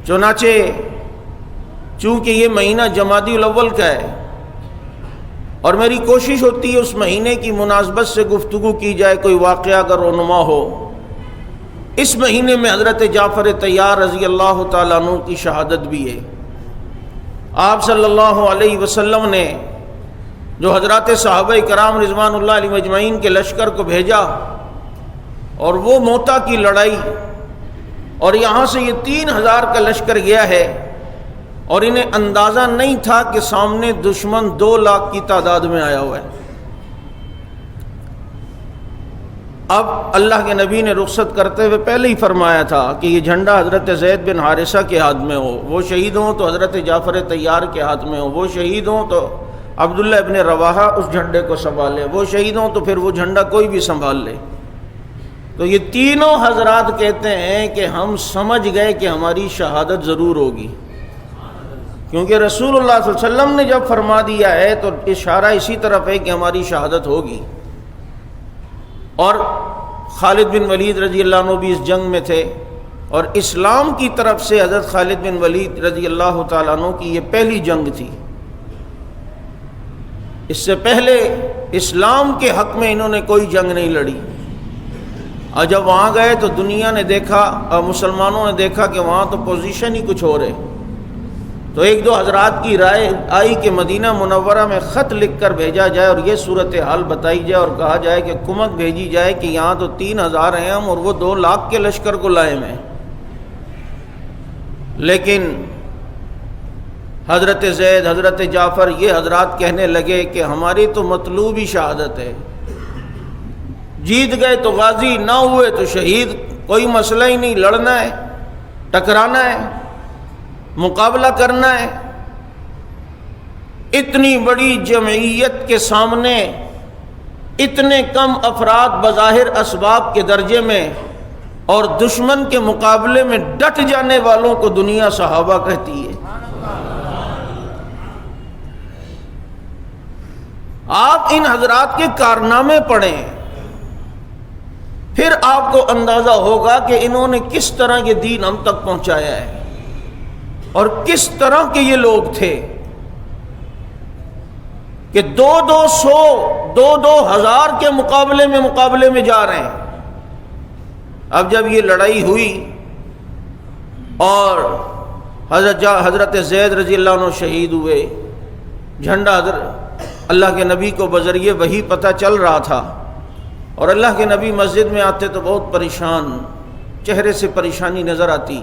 چنانچہ چونکہ یہ مہینہ جمادی الاول کا ہے اور میری کوشش ہوتی ہے اس مہینے کی مناسبت سے گفتگو کی جائے، کوئی واقعہ اگر رونما ہو، اس مہینے میں حضرت جعفر طیار رضی اللہ تعالیٰ عنہ کی شہادت بھی ہے۔ آپ صلی اللہ علیہ وسلم نے جو حضرات صحابہ کرام رضوان اللہ علیہ اجمعین کے لشکر کو بھیجا اور وہ موتا کی لڑائی، اور یہاں سے یہ 3000 کا لشکر گیا ہے اور انہیں اندازہ نہیں تھا کہ سامنے دشمن 2 لاکھ کی تعداد میں آیا ہوا ہے۔ اب اللہ کے نبی نے رخصت کرتے ہوئے پہلے ہی فرمایا تھا کہ یہ جھنڈا حضرت زید بن حارثہ کے ہاتھ میں ہو، وہ شہید ہوں تو حضرت جعفر طیار کے ہاتھ میں ہو، وہ شہید ہوں تو عبداللہ ابن رواحہ اس جھنڈے کو سنبھالے، وہ شہید ہوں تو پھر وہ جھنڈا کوئی بھی سنبھال لے۔ تو یہ تینوں حضرات کہتے ہیں کہ ہم سمجھ گئے کہ ہماری شہادت ضرور ہوگی، کیونکہ رسول اللہ صلی اللہ علیہ وسلم نے جب فرما دیا ہے تو اشارہ اسی طرف ہے کہ ہماری شہادت ہوگی۔ اور خالد بن ولید رضی اللہ عنہ بھی اس جنگ میں تھے، اور اسلام کی طرف سے حضرت خالد بن ولید رضی اللہ تعالیٰ عنہ کی یہ پہلی جنگ تھی۔ اس سے پہلے اسلام کے حق میں انہوں نے کوئی جنگ نہیں لڑی، اور جب وہاں گئے تو دنیا نے دیکھا اور مسلمانوں نے دیکھا کہ وہاں تو پوزیشن ہی کچھ اور ہے، تو 1-2 حضرات کی رائے آئی کہ مدینہ منورہ میں خط لکھ کر بھیجا جائے اور یہ صورتحال بتائی جائے اور کہا جائے کہ کمک بھیجی جائے کہ یہاں تو 3000 ہیں ہم اور وہ 2 لاکھ کے لشکر کو لائے میں۔ لیکن حضرت زید، حضرت جعفر، یہ حضرات کہنے لگے کہ ہماری تو مطلوب ہی شہادت ہے، جیت گئے تو غازی، نہ ہوئے تو شہید، کوئی مسئلہ ہی نہیں، لڑنا ہے، ٹکرانا ہے، مقابلہ کرنا ہے۔ اتنی بڑی جمعیت کے سامنے اتنے کم افراد بظاہر اسباب کے درجے میں اور دشمن کے مقابلے میں ڈٹ جانے والوں کو دنیا صحابہ کہتی ہے۔ آپ ان حضرات کے کارنامے پڑھیں، پھر آپ کو اندازہ ہوگا کہ انہوں نے کس طرح یہ دین ہم تک پہنچایا ہے اور کس طرح کے یہ لوگ تھے کہ 2-2 ہزار کے مقابلے میں جا رہے ہیں۔ اب جب یہ لڑائی ہوئی اور حضرت زید رضی اللہ عنہ شہید ہوئے، جھنڈا اللہ کے نبی کو بذریعہ وحی پتہ چل رہا تھا، اور اللہ کے نبی مسجد میں آتے تو بہت پریشان، چہرے سے پریشانی نظر آتی،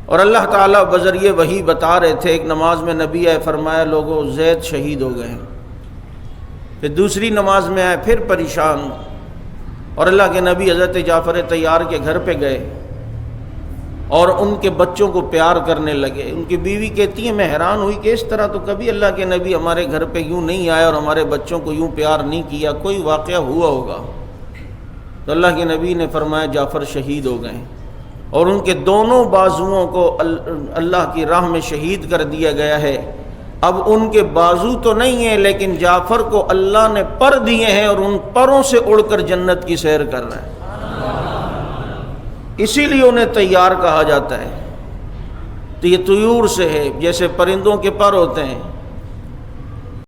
اور اللہ تعالیٰ بذریعہ وحی بتا رہے تھے۔ ایک نماز میں نبی آئے، فرمایا لوگوں زید شہید ہو گئے ہیں۔ پھر دوسری نماز میں آئے، پھر پریشان، اور اللہ کے نبی حضرت جعفر طیار کے گھر پہ گئے اور ان کے بچوں کو پیار کرنے لگے۔ ان کی بیوی کہتی ہے میں حیران ہوئی کہ اس طرح تو کبھی اللہ کے نبی ہمارے گھر پہ یوں نہیں آئے اور ہمارے بچوں کو یوں پیار نہیں کیا، کوئی واقعہ ہوا ہوگا۔ تو اللہ کے نبی نے فرمایا جعفر شہید ہو گئے، اور ان کے دونوں بازوؤں کو اللہ کی راہ میں شہید کر دیا گیا ہے۔ اب ان کے بازو تو نہیں ہیں، لیکن جعفر کو اللہ نے پر دیے ہیں اور ان پروں سے اڑ کر جنت کی سیر کر رہا ہے۔ اسی لیے انہیں طیار کہا جاتا ہے۔ تو یہ طیور سے ہے، جیسے پرندوں کے پر ہوتے ہیں،